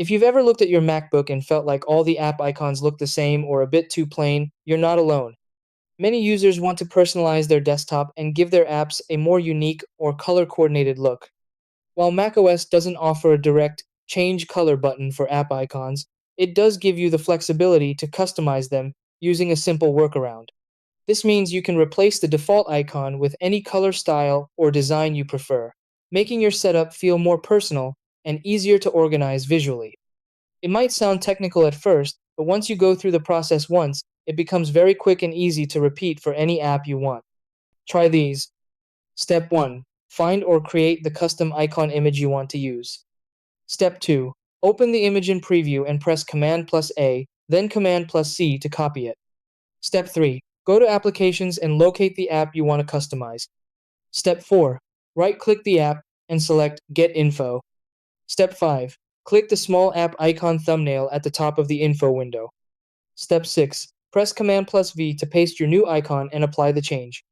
If you've ever looked at your MacBook and felt like all the app icons look the same or a bit too plain, you're not alone. Many users want to personalize their desktop and give their apps a more unique or color-coordinated look. While macOS doesn't offer a direct change color button for app icons, it does give you the flexibility to customize them using a simple workaround. This means you can replace the default icon with any color style or design you prefer, making your setup feel more personal and easier to organize visually. It might sound technical at first, but once you go through the process once, it becomes very quick and easy to repeat for any app you want. Try these. Step 1. Find or create the custom icon image you want to use. Step 2. Open the image in Preview and press Command plus A, then Command plus C to copy it. Step 3. Go to Applications and locate the app you want to customize. Step 4. Right-click the app and select Get Info. Step 5. Click the small app icon thumbnail at the top of the info window. Step 6. Press Command plus V to paste your new icon and apply the change.